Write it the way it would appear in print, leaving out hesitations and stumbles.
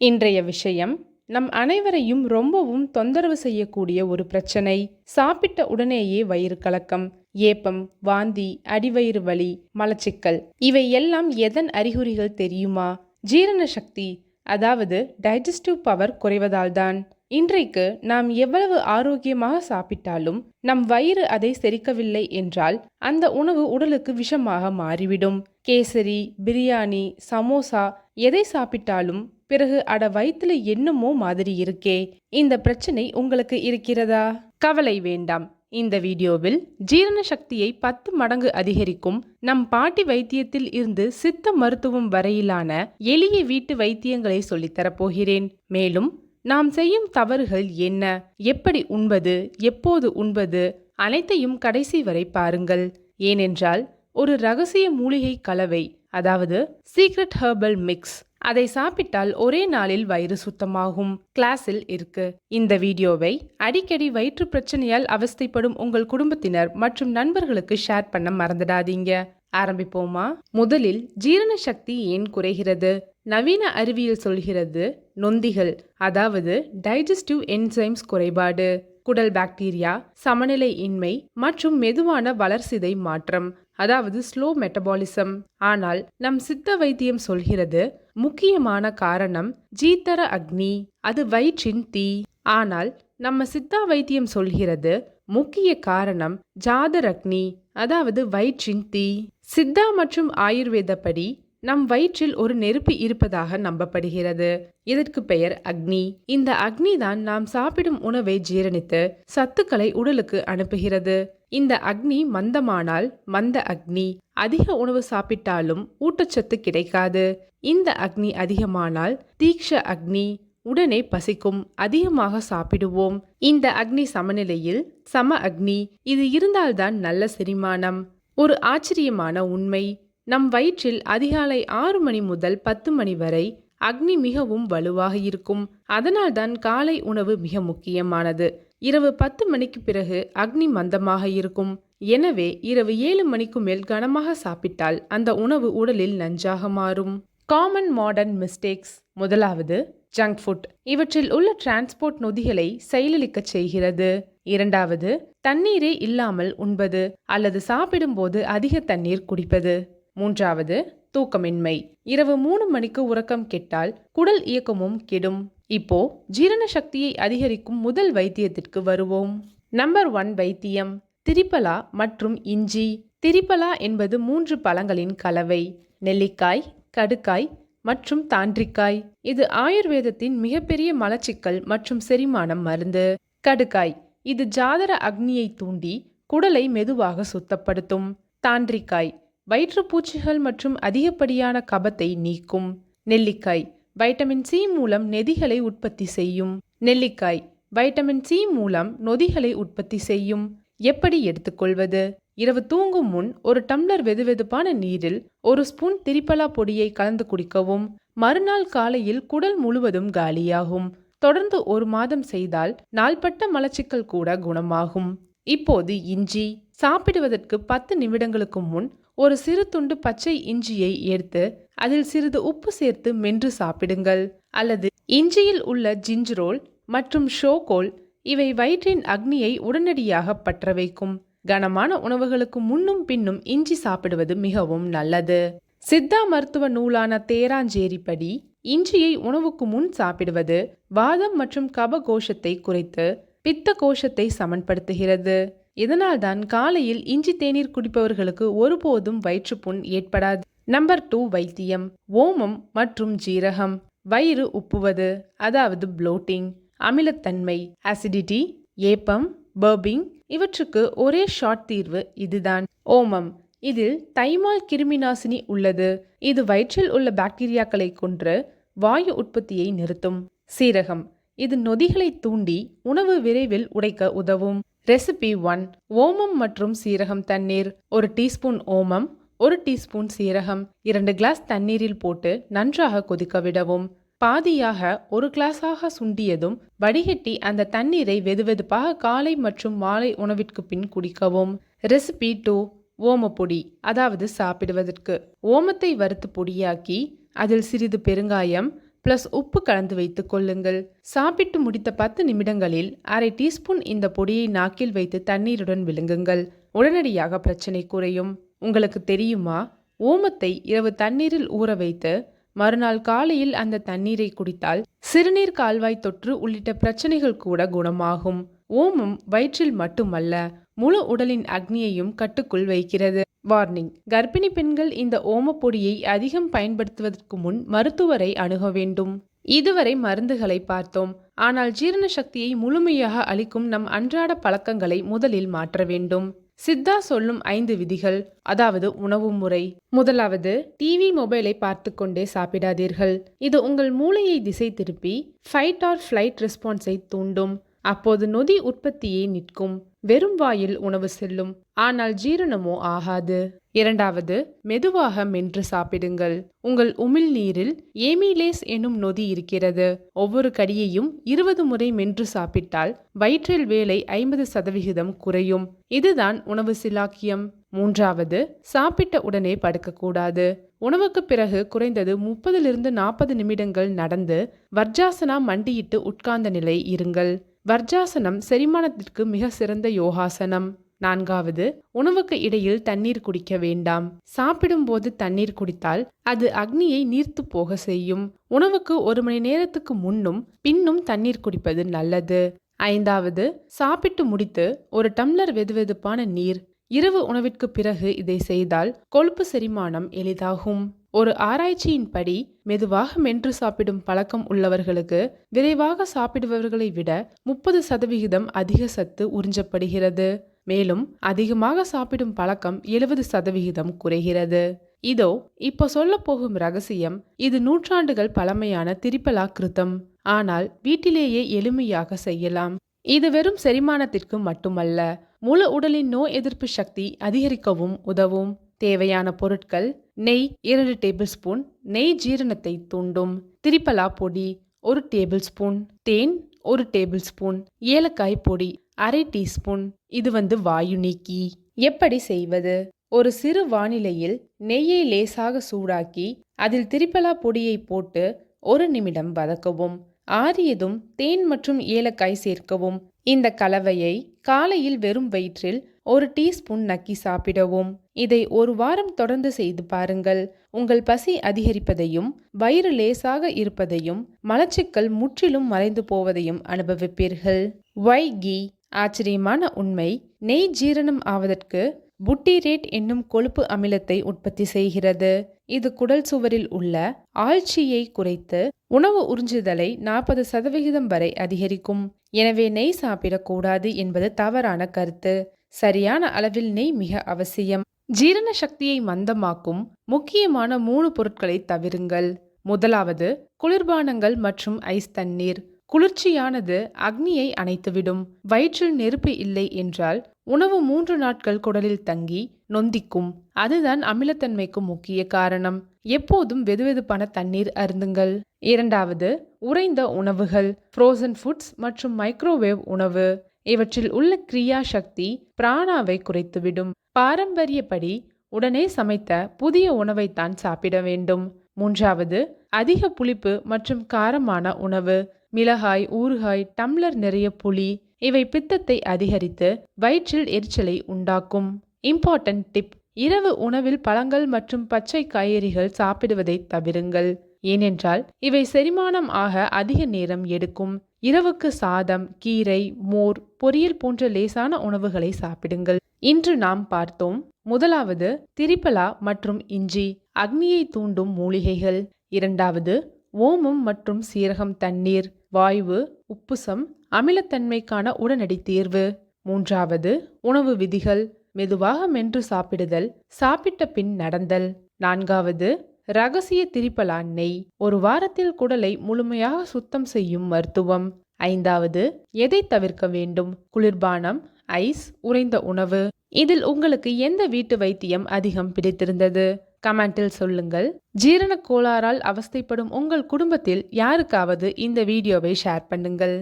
இன்றைய விஷயம் நம் அனைவரையும் ரொம்பவும் தொந்தரவு செய்யக்கூடிய ஒரு பிரச்சனை. சாப்பிட்ட உடனேயே வயிறு கலக்கம், ஏப்பம், வாந்தி, அடிவயிறு வலி, மலச்சிக்கல். இவை எல்லாம் எதன் அறிகுறிகள் தெரியுமா? ஜீரண சக்தி, அதாவது டைஜஸ்டிவ் பவர் குறைவதால்தான். இன்றைக்கு நாம் எவ்வளவு ஆரோக்கியமாக சாப்பிட்டாலும் நம் வயிறு அதை செரிக்கவில்லை என்றால் அந்த உணவு உடலுக்கு விஷமாக மாறிவிடும். கேசரி, பிரியாணி, சமோசா எதை சாப்பிட்டாலும் பிறகு அட வயித்துல என்னமோ மாதிரி இருக்கே. இந்த பிரச்சனை உங்களுக்கு இருக்கிறதா? கவலை வேண்டாம். இந்த வீடியோவில் ஜீரண சக்தியை 10 மடங்கு அதிகரிக்கும் நம் பாட்டி வைத்தியத்தில் இருந்து சித்த மருத்துவம் வரையிலான எளிய வீட்டு வைத்தியங்களை சொல்லித்தரப்போகிறேன். மேலும் நாம் செய்யும் தவறுகள் என்ன, எப்படி உண்பது, எப்போது உண்பது, அனைத்தையும் கடைசி வரை பாருங்கள். ஏனென்றால் ஒரு ரகசிய மூலிகை கலவை, அதாவது சீக்ரெட் ஹெர்பல் மிக்ஸ், அதை சாப்பிட்டால் ஒரே நாளில் வயிறு சுத்தமாகும். கிளாஸில் இருக்கு. இந்த வீடியோவை அடிக்கடி வயிற்று பிரச்சனையால் அவஸ்தைப்படும் உங்கள் குடும்பத்தினர் மற்றும் நண்பர்களுக்கு ஷேர் பண்ண மறந்துடாதீங்க. ஆரம்பிப்போமா? முதலில் ஜீரண சக்தி ஏன் குறைகிறது? நவீன அறிவியல் சொல்கிறது நொந்திகள், அதாவது டைஜஸ்டிவ் என்சைம்ஸ் குறைபாடு, குடல் பாக்டீரியா சமநிலை இன்மை மற்றும் மெதுவான வளர்சிதை மாற்றம், அதாவது ஸ்லோ மெட்டபாலிசம். ஆனால் நம் சித்த வைத்தியம் சொல்கிறது முக்கியமான காரணம் ஜீதர அக்னி, அது வயிற்றின் தீ. ஆனால் நம்ம சித்தா வைத்தியம் சொல்கிறது முக்கிய காரணம் ஜாதர் அக்னி, அதாவது வயிற்றின் தீ. சித்தா மற்றும் ஆயுர்வேத படி நம் வயிற்றில் ஒரு நெருப்பு இருப்பதாக நம்பப்படுகிறது. இதற்கு பெயர் அக்னி. இந்த அக்னி தான் நாம் சாப்பிடும் உணவை ஜீரணித்து சத்துக்களை உடலுக்கு அனுப்புகிறது. இந்த அக்னி மந்தமானால் மந்த அக்னி, அதிக உணவு சாப்பிட்டாலும் ஊட்டச்சத்து கிடைக்காது. இந்த அக்னி அதிகமானால் தீக்ஷ அக்னி, உடனே பசிக்கும், அதிகமாக சாப்பிடுவோம். இந்த அக்னி சமநிலையில் சம அக்னி, இது இருந்தால்தான் நல்ல செரிமானம். ஒரு ஆச்சரியமான உண்மை, நம் வயிற்றில் அதிகாலை 6 மணி முதல் 10 மணி வரை அக்னி மிகவும் வலுவாக இருக்கும். அதனால்தான் காலை உணவு மிக முக்கியமானது. இரவு 10 மணிக்கு பிறகு அக்னி மந்தமாக இருக்கும். எனவே இரவு 7 மணிக்கு மேல் கனமாக சாப்பிட்டால் அந்த உணவு உடலில் நஞ்சாக மாறும். Common modern mistakes. முதலாவது, ஜங்க் ஃபுட். இவற்றில் உள்ள டிரான்ஸ்போர்ட் நொதிகளை செயலிழக்க செய்கிறது. இரண்டாவது, தண்ணீரே இல்லாமல் உண்பது அல்லது சாப்பிடும்போது அதிக தண்ணீர் குடிப்பது. மூன்றாவது, தூக்கமின்மை. இரவு 3 மணிக்கு உறக்கம் கெட்டால் குடல் இயக்கமும் கெடும். இப்போ ஜீரண சக்தியை அதிகரிக்கும் முதல் வைத்தியத்திற்கு வருவோம். நம்பர் 1 வைத்தியம், திரிபலா மற்றும் இஞ்சி. திரிபலா என்பது 3 பழங்களின் கலவை. நெல்லிக்காய், கடுக்காய் மற்றும் தாண்டிக்காய். இது ஆயுர்வேதத்தின் மிகப்பெரிய மலச்சிக்கல் மற்றும் செரிமானம் மருந்து. கடுக்காய், இது ஜாதர அக்னியை தூண்டி குடலை மெதுவாக சுத்தப்படுத்தும். தாண்டிக்காய், வயிற்றுப்பூச்சிகள் மற்றும் அதிகப்படியான கபத்தை நீக்கும். நெல்லிக்காய், வைட்டமின் சி மூலம் நெதிகளை உற்பத்தி செய்யும். நெல்லிக்காய், வைட்டமின் சி மூலம் நொதிகளை உற்பத்தி செய்யும். எப்படி எடுத்துக்கொள்வது? இரவு தூங்கும் முன் ஒரு டம்ளர் வெதுவெதுப்பான நீரில் 1 ஸ்பூன் திரிபலா பொடியை கலந்து குடிக்கவும். மறுநாள் காலையில் குடல் முழுவதும் காலியாகும். தொடர்ந்து 1 மாதம் செய்தால் நாள்பட்ட மலச்சிக்கல் கூட குணமாகும். இப்போது இஞ்சி. சாப்பிடுவதற்கு 10 நிமிடங்களுக்கு முன் ஒரு சிறு துண்டு பச்சை இஞ்சியை எடுத்து அதில் சிறிது உப்பு சேர்த்து மென்று சாப்பிடுங்கள். அல்லது இஞ்சியில் உள்ள ஜிஞ்சரோல் மற்றும் ஷோகோல், இவை வயிற்றின் அக்னியை உடனடியாக பற்ற வைக்கும். கனமான உணவுகளுக்கு முன்னும் பின்னும் இஞ்சி சாப்பிடுவது மிகவும் நல்லது. சித்தா மருத்துவ நூலான தேராஞ்சேரி படி இஞ்சியை உணவுக்கு முன் சாப்பிடுவது வாதம் மற்றும் கப கோஷத்தை குறைத்து பித்த கோஷத்தை சமன்படுத்துகிறது. இதனால்தான் காலையில் இஞ்சி தேநீர் குடிப்பவர்களுக்கு ஒருபோதும் வயிற்றுப்புண் ஏற்படாது. நம்பர் 2 வைத்தியம், ஓமம் மற்றும் ஜீரகம். வயிறு உப்புவது, அதாவது ப்ளோட்டிங், அமிலத்தன்மை, அசிடிட்டி, ஏப்பம், பர்பிங், இவற்றுக்கு ஒரே ஷார்ட் தீர்வு இதுதான். ஓமம், இதில் தைமால் கிருமிநாசினி உள்ளது. இது வயிற்றில் உள்ள பாக்டீரியாக்களை கொன்று வாயு உற்பத்தியை நிறுத்தும். சீரகம், இது நொதிகளை தூண்டி உணவு விரைவில் உடைக்க உதவும். ரெசிபி 1, ஓமம் மற்றும் சீரகம் தண்ணீர். 1 டீஸ்பூன் ஓமம், 1 டீஸ்பூன் சீரகம் 2 கிளாஸ் தண்ணீரில் போட்டு நன்றாக கொதிக்க விடவும். பாதியாக 1 கிளாஸாக சுண்டியதும் வடிகட்டி அந்த தண்ணீரை வெதுவெதுப்பாக காலை மற்றும் மாலை உணவிற்கு பின் குடிக்கவும். ரெசிபி 2, ஓமப்பொடி, அதாவது சாப்பிடுவதற்கு ஓமத்தை வறுத்து பொடியாக்கி அதில் சிறிது பெருங்காயம், பிளஸ் உப்பு கலந்து வைத்துக் கொள்ளுங்கள். சாப்பிட்டு முடித்த 10 நிமிடங்களில் அரை டீஸ்பூன் இந்த பொடியை நாக்கில் வைத்து தண்ணீருடன் விழுங்குங்கள். உடனடியாக பிரச்சனை குறையும். உங்களுக்கு தெரியுமா, ஓமத்தை இரவு தண்ணீரில் ஊற வைத்து மறுநாள் காலையில் அந்த தண்ணீரை குடித்தால் சிறுநீர் கால்வாய் தொற்று உள்ளிட்ட பிரச்சனைகள் கூட குணமாகும். ஓமம் வயிற்றில் மட்டுமல்ல, முழு உடலின் அக்னியையும் கட்டுக்குள் வைக்கிறது. வார்னிங்: கர்ப்பிணி பெண்கள் இந்த ஓமப்பொடியை அதிகம் பயன்படுத்துவதற்கு முன் மருத்துவரை அணுக வேண்டும். இதுவரை மருந்துகளை பார்த்தோம், ஆனால் ஜீரண சக்தியை முழுமையாக அளிக்கும் நம் அன்றாட பழக்கங்களை முதலில் மாற்ற வேண்டும். சித்தா சொல்லும் 5 விதிகள், அதாவது உணவு முறை. முதலாவது, டிவி மொபைலை பார்த்து கொண்டே சாப்பிடாதீர்கள். இது உங்கள் மூளையை திசை திருப்பி ஃபைட் ஆர் ஃப்ளைட் ரெஸ்பான்ஸை தூண்டும். அப்போது நொதி உற்பத்தியே நிற்கும். வெறும் வாயில் உணவு செல்லும், ஆனால் ஜீரணமோ ஆகாது. இரண்டாவது, மெதுவாக மென்று சாப்பிடுங்கள். உங்கள் உமிழ்நீரில் ஏமிலேஸ் என்னும் நொதி இருக்கிறது. ஒவ்வொரு கடியையும் 20 முறை மென்று சாப்பிட்டால் வயிற்றில் வேலை 50% குறையும். இதுதான் உணவு சிலாக்கியம். மூன்றாவது, சாப்பிட்ட உடனே படுக்கக்கூடாது. உணவுக்கு பிறகு குறைந்தது 30-40 நிமிடங்கள் நடந்து வர்ஜாசனா மண்டியிட்டு உட்கார்ந்த நிலை இருங்கள். வர்ஜாசனம் செரிமானத்திற்கு மிக சிறந்த யோகாசனம். நான்காவது, உணவுக்கு இடையில் தண்ணீர் குடிக்க வேண்டாம். சாப்பிடும் போது தண்ணீர் குடித்தால் அது அக்னியை நீர்த்து போக செய்யும். உணவுக்கு 1 மணி நேரத்துக்கு முன்னும் பின்னும் தண்ணீர் குடிப்பது நல்லது. ஐந்தாவது, சாப்பிட்டு முடித்து 1 டம்ளர் வெதுவெதுப்பான நீர். இரவு உணவிற்கு பிறகு இதை செய்தால் கொழுப்பு செரிமானம் எளிதாகும். ஒரு ஆராய்ச்சியின்படி மெதுவாக மென்று சாப்பிடும் பழக்கம் உள்ளவர்களுக்கு விரைவாக சாப்பிடுபவர்களை விட 30% அதிக சத்து உறிஞ்சப்படுகிறது. மேலும் அதிகமாக சாப்பிடும் பழக்கம் 70% குறைகிறது. இதோ இப்போ சொல்ல போகும் ரகசியம். இது நூற்றாண்டுகள் பழமையான திரிபலா கிருதம். ஆனால் வீட்டிலேயே எளிமையாக செய்யலாம். இது வெறும் செரிமானத்திற்கு மட்டுமல்ல, முழு உடலின் நோய் எதிர்ப்பு சக்தி அதிகரிக்கவும் உதவும். தேவையான பொருட்கள்: நெய் 2 டேபிள் ஸ்பூன், நெய் ஜீரணத்தை தூண்டும். திரிபலா பொடி 1 டேபிள் ஸ்பூன், தேன் 1 டேபிள் ஸ்பூன், ஏலக்காய் பொடி அரை டீஸ்பூன். இது வாயு நீக்கி. எப்படி செய்வது? ஒரு சிறு வானிலையில் நெய்யை லேசாக சூடாக்கி அதில் திரிபலா பொடியை போட்டு 1 நிமிடம் வதக்கவும். ஆறியதும் தேன் மற்றும் ஏலக்காய் சேர்க்கவும். இந்த கலவையை காலையில் வெறும் வயிற்றில் 1 டீஸ்பூன் நக்கி சாப்பிடவும். இதை 1 வாரம் தொடர்ந்து செய்து பாருங்கள். உங்கள் பசி அதிகரிப்பதையும் வயிறு லேசாக இருப்பதையும் மலச்சிக்கல் முற்றிலும் மறைந்து போவதையும் அனுபவிப்பீர்கள். Y key? ஆச்சரியமான உண்மை, நெய் ஜீரணம் ஆவதற்கு புட்டிரேட் என்னும் கொழுப்பு அமிலத்தை உற்பத்தி செய்கிறது. இது குடல் சுவரில் உள்ள ஆழ்ச்சியை குறைத்து உணவு உறிஞ்சுதலை 40% வரை அதிகரிக்கும். எனவே நெய் சாப்பிடக்கூடாது என்பது தவறான கருத்து. சரியான அளவில் நெய் மிக அவசியம். ஜீரண சக்தியை மந்தமாக்கும் முக்கியமான 3 பொருட்களை தவிருங்கள். முதலாவது, குளிர்பானங்கள் மற்றும் ஐஸ் தண்ணீர். குளிர்ச்சியானது அக்னியை அணைத்துவிடும். வயிற்றில் நெருப்பு இல்லை என்றால் உணவு 3 நாட்கள் குடலில் தங்கி நொந்திக்கும். அதுதான் அமிலத்தன்மைக்கு முக்கிய காரணம். எப்போதும் வெதுவெதுப்பான தண்ணீர் அருந்துங்கள். இரண்டாவது, உறைந்த உணவுகள், ஃப்ரோசன் ஃபுட்ஸ் மற்றும் மைக்ரோவேவ் உணவு. இவற்றில் உள்ள கிரியா சக்தி பிராணாவை குறைத்துவிடும். பாரம்பரியப்படி உடனே சமைத்த புதிய உணவைத்தான் சாப்பிட வேண்டும். மூன்றாவது, அதிக புளிப்பு மற்றும் காரமான உணவு. மிளகாய், ஊறுகாய், டம்ளர் நிறைய புளி. இவை பித்தத்தை அதிகரித்து வயிற்றில் எரிச்சலை உண்டாக்கும். இம்பார்ட்டன்ட் டிப்: இரவு உணவில் பழங்கள் மற்றும் பச்சை காய்கறிகள் சாப்பிடுவதை தவிருங்கள். ஏனென்றால் இவை செரிமானம் ஆக அதிக நேரம் எடுக்கும். இரவுக்கு சாதம், கீரை, மோர், பொரியல் போன்ற லேசான உணவுகளை சாப்பிடுங்கள். இன்று நாம் பார்த்தோம். முதலாவது, திரிபலா மற்றும் இஞ்சி, அக்னியை தூண்டும் மூலிகைகள். இரண்டாவது, ஓமம் மற்றும் சீரகம் தண்ணீர், வாயு, உப்புசம், அமிலத்தன்மைக்கான உடனடி தீர்வு. மூன்றாவது, உணவு விதிகள், மெதுவாக மென்று சாப்பிடுதல், சாப்பிட்ட பின் நடந்தல். நான்காவது, ரகசிய திரிபலா நெய், 1 வாரத்தில் குடலை முழுமையாக சுத்தம் செய்யும் மருத்துவம். ஐந்தாவது, எதை தவிர்க்க வேண்டும்? குளிர்பானம், ஐஸ், உறைந்த உணவு. இதில் உங்களுக்கு எந்த வீட்டு வைத்தியம் அதிகம் பிடித்திருந்தது? கமெண்டில் சொல்லுங்கள். ஜீரண கோளாறால் அவஸ்தைப்படும் உங்கள் குடும்பத்தில் யாருக்காவது இந்த வீடியோவை ஷேர் பண்ணுங்கள்.